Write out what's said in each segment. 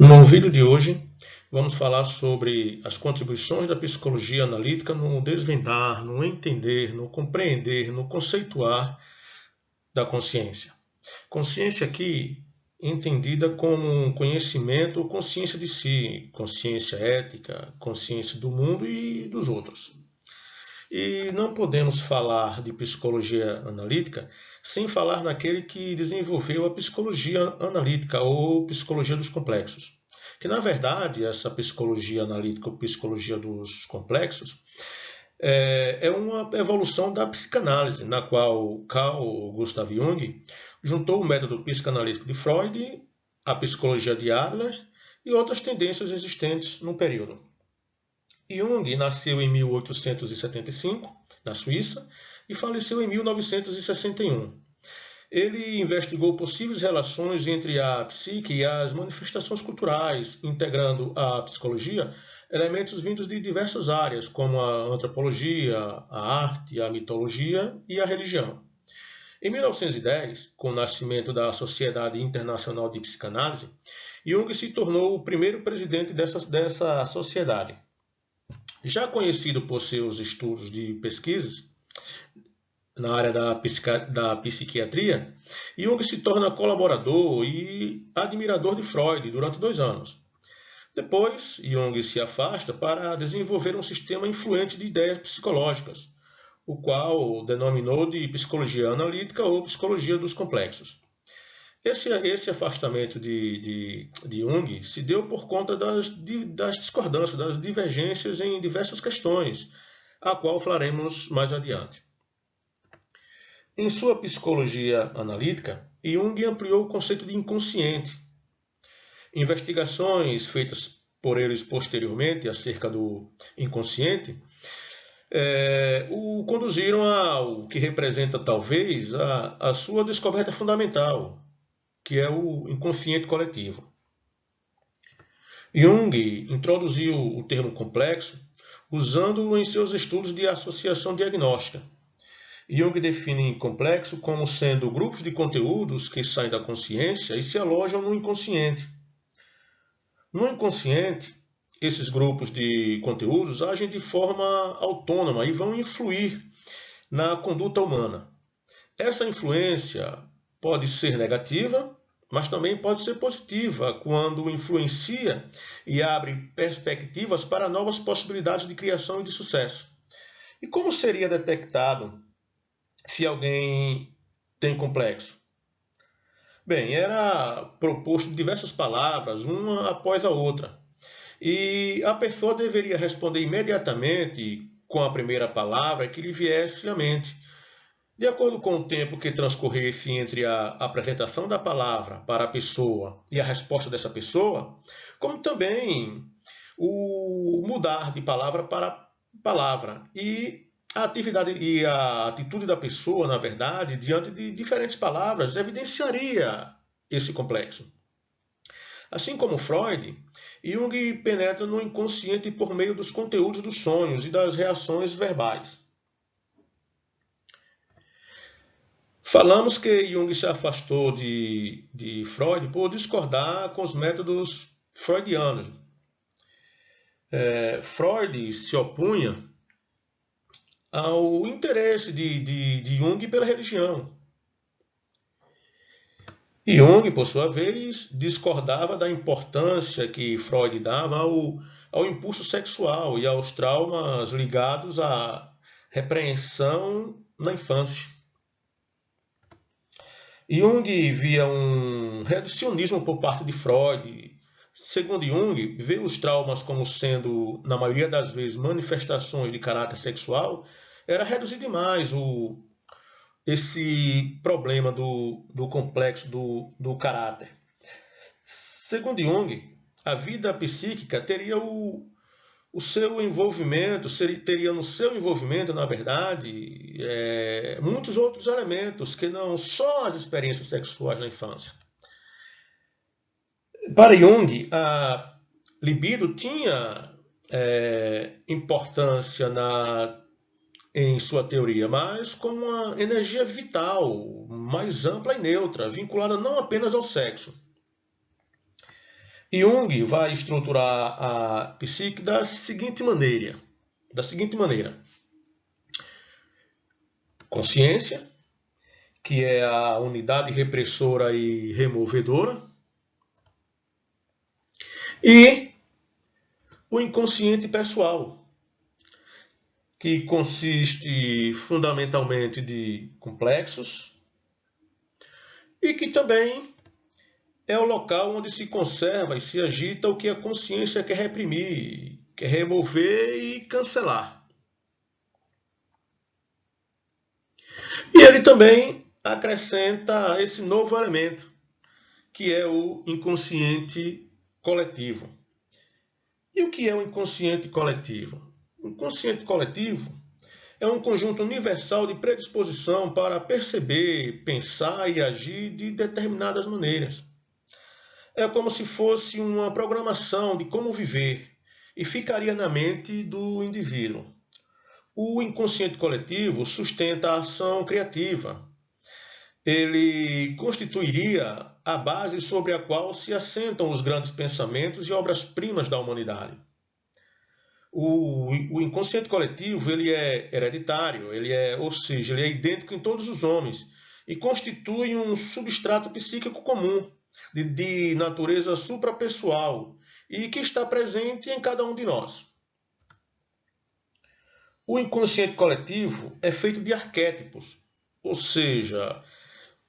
No vídeo de hoje, vamos falar sobre as contribuições da psicologia analítica no desvendar, no entender, no compreender, no conceituar da consciência. Consciência aqui entendida como um conhecimento ou consciência de si, consciência ética, consciência do mundo e dos outros. E não podemos falar de psicologia analítica sem falar naquele que desenvolveu a psicologia analítica ou psicologia dos complexos. Que, na verdade, essa psicologia analítica ou psicologia dos complexos é uma evolução da psicanálise, na qual Carl Gustav Jung juntou o método psicanalítico de Freud, a psicologia de Adler e outras tendências existentes no período. Jung nasceu em 1875, na Suíça, e faleceu em 1961. Ele investigou possíveis relações entre a psique e as manifestações culturais, integrando à psicologia elementos vindos de diversas áreas, como a antropologia, a arte, a mitologia e a religião. Em 1910, com o nascimento da Sociedade Internacional de Psicanálise, Jung se tornou o primeiro presidente dessa sociedade. Já conhecido por seus estudos de pesquisas na área da psiquiatria, Jung se torna colaborador e admirador de Freud durante 2 anos. Depois, Jung se afasta para desenvolver um sistema influente de ideias psicológicas, o qual denominou de psicologia analítica ou psicologia dos complexos. Esse afastamento de Jung se deu por conta das discordâncias, das divergências em diversas questões, a qual falaremos mais adiante. Em sua psicologia analítica, Jung ampliou o conceito de inconsciente. Investigações feitas por eles posteriormente acerca do inconsciente o conduziram ao que representa talvez a sua descoberta fundamental, que é o inconsciente coletivo. Jung introduziu o termo complexo usando-o em seus estudos de associação diagnóstica. Jung define complexo como sendo grupos de conteúdos que saem da consciência e se alojam no inconsciente. No inconsciente, esses grupos de conteúdos agem de forma autônoma e vão influir na conduta humana. Essa influência pode ser negativa, mas também pode ser positiva quando influencia e abre perspectivas para novas possibilidades de criação e de sucesso. E como seria detectado se alguém tem complexo? Bem, era proposto diversas palavras, uma após a outra. E a pessoa deveria responder imediatamente com a primeira palavra que lhe viesse à mente. De acordo com o tempo que transcorresse entre a apresentação da palavra para a pessoa e a resposta dessa pessoa, como também o mudar de palavra para palavra e a atividade e a atitude da pessoa, na verdade, diante de diferentes palavras, evidenciaria esse complexo. Assim como Freud, Jung penetra no inconsciente por meio dos conteúdos dos sonhos e das reações verbais. Falamos que Jung se afastou de Freud por discordar com os métodos freudianos. Freud se opunha ao interesse de Jung pela religião. E Jung, por sua vez, discordava da importância que Freud dava ao impulso sexual e aos traumas ligados à repreensão na infância. Jung via um reducionismo por parte de Freud. Segundo Jung, vê os traumas como sendo, na maioria das vezes, manifestações de caráter sexual, era reduzir demais esse problema do complexo do caráter. Segundo Jung, a vida psíquica teria o seu envolvimento, teria no seu envolvimento, na verdade, muitos outros elementos que não só as experiências sexuais na infância. Para Jung, a libido tinha importância em sua teoria, mas como uma energia vital, mais ampla e neutra, vinculada não apenas ao sexo. Jung vai estruturar a psique da seguinte maneira. Consciência, que é a unidade repressora e removedora, e o inconsciente pessoal, que consiste fundamentalmente de complexos e que também é o local onde se conserva e se agita o que a consciência quer reprimir, quer remover e cancelar. E ele também acrescenta esse novo elemento, que é o inconsciente coletivo. E o que é o inconsciente coletivo? O inconsciente coletivo é um conjunto universal de predisposição para perceber, pensar e agir de determinadas maneiras. É como se fosse uma programação de como viver e ficaria na mente do indivíduo. O inconsciente coletivo sustenta a ação criativa. Ele constituiria a base sobre a qual se assentam os grandes pensamentos e obras-primas da humanidade. O inconsciente coletivo ele é hereditário, ou seja, ele é idêntico em todos os homens e constitui um substrato psíquico comum, de natureza suprapessoal e que está presente em cada um de nós. O inconsciente coletivo é feito de arquétipos, ou seja,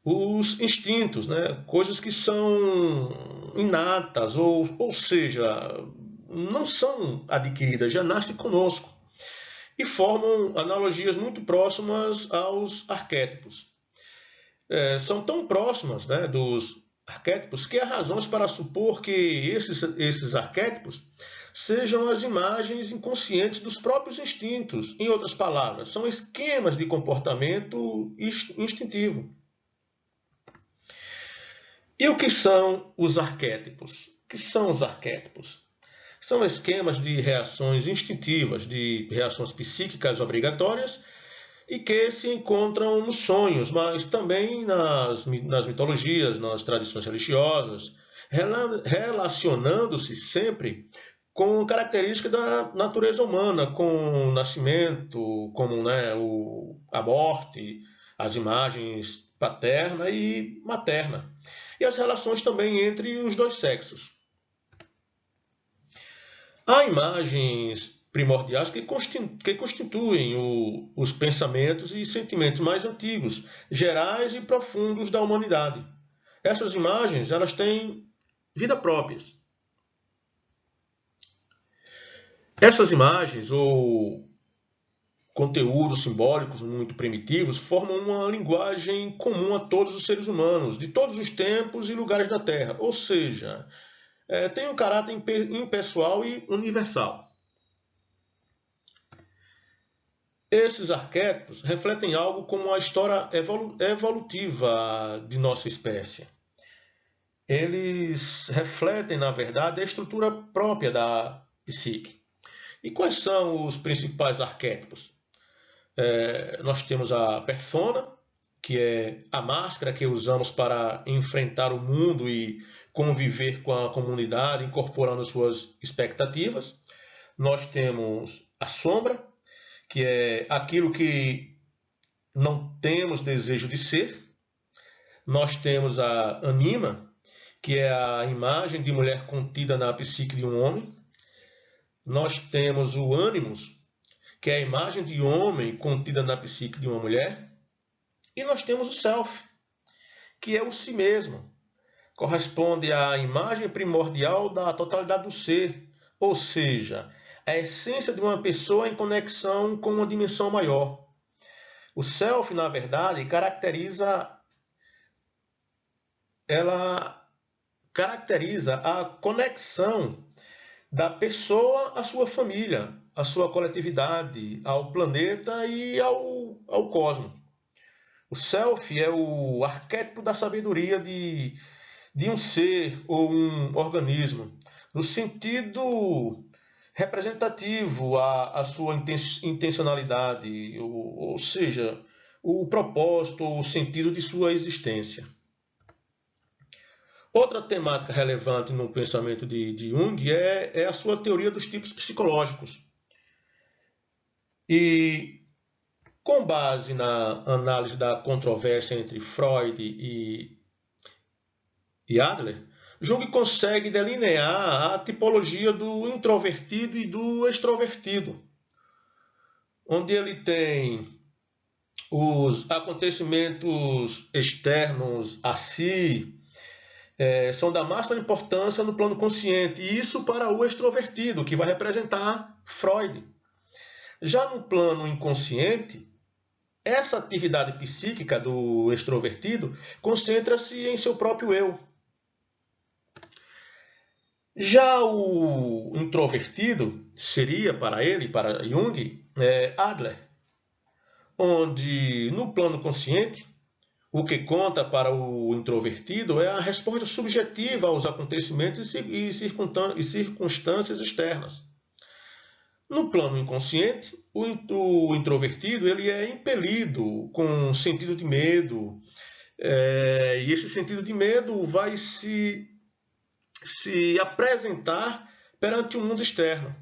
os instintos, né? Coisas que são inatas, ou seja, não são adquiridas, já nascem conosco e formam analogias muito próximas aos arquétipos. São tão próximas, né, dos arquétipos que há razões para supor que esses arquétipos sejam as imagens inconscientes dos próprios instintos. Em outras palavras, são esquemas de comportamento instintivo. E o que são os arquétipos? O que são os arquétipos? São esquemas de reações instintivas, de reações psíquicas obrigatórias e que se encontram nos sonhos, mas também nas mitologias, nas tradições religiosas, relacionando-se sempre com características da natureza humana, com o nascimento, como a morte, as imagens paterna e materna, e as relações também entre os dois sexos. Há imagens primordiais que constituem os pensamentos e sentimentos mais antigos, gerais e profundos da humanidade. Essas imagens elas têm vida próprias. Essas imagens ou conteúdos simbólicos muito primitivos formam uma linguagem comum a todos os seres humanos, de todos os tempos e lugares da Terra, ou seja, tem um caráter impessoal e universal. Esses arquétipos refletem algo como a história evolutiva de nossa espécie. Eles refletem, na verdade, a estrutura própria da psique. E quais são os principais arquétipos? Nós temos a persona, que é a máscara que usamos para enfrentar o mundo e conviver com a comunidade, incorporando suas expectativas. Nós temos a sombra, que é aquilo que não temos desejo de ser. Nós temos a anima, que é a imagem de mulher contida na psique de um homem. Nós temos o ânimos, que é a imagem de homem contida na psique de uma mulher. E nós temos o self, que é o si mesmo. Corresponde à imagem primordial da totalidade do ser, ou seja, a essência de uma pessoa em conexão com uma dimensão maior. O self, na verdade, caracteriza a conexão da pessoa à sua família, à sua coletividade, ao planeta e ao cosmos. O self é o arquétipo da sabedoria de um ser ou um organismo, no sentido representativo à sua intencionalidade, ou seja, o propósito, o sentido de sua existência. Outra temática relevante no pensamento de Jung é a sua teoria dos tipos psicológicos. E, com base na análise da controvérsia entre Freud e Adler, Jung consegue delinear a tipologia do introvertido e do extrovertido, onde ele tem os acontecimentos externos a si, são da máxima importância no plano consciente, e isso para o extrovertido, que vai representar Freud. Já no plano inconsciente, essa atividade psíquica do extrovertido concentra-se em seu próprio eu. Já o introvertido seria, para ele, para Jung, Adler, onde no plano consciente, o que conta para o introvertido é a resposta subjetiva aos acontecimentos e circunstâncias externas. No plano inconsciente, o introvertido ele é impelido com um sentido de medo, e esse sentido de medo vai se apresentar perante o mundo externo.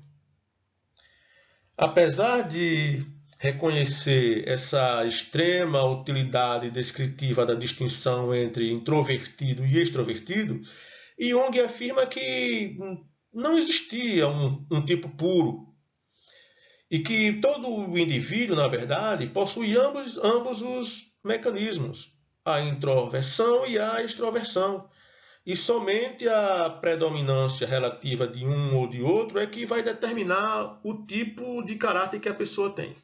Apesar de reconhecer essa extrema utilidade descritiva da distinção entre introvertido e extrovertido, Jung afirma que não existia um tipo puro e que todo indivíduo, na verdade, possui ambos os mecanismos, a introversão e a extroversão. E somente a predominância relativa de um ou de outro é que vai determinar o tipo de caráter que a pessoa tem.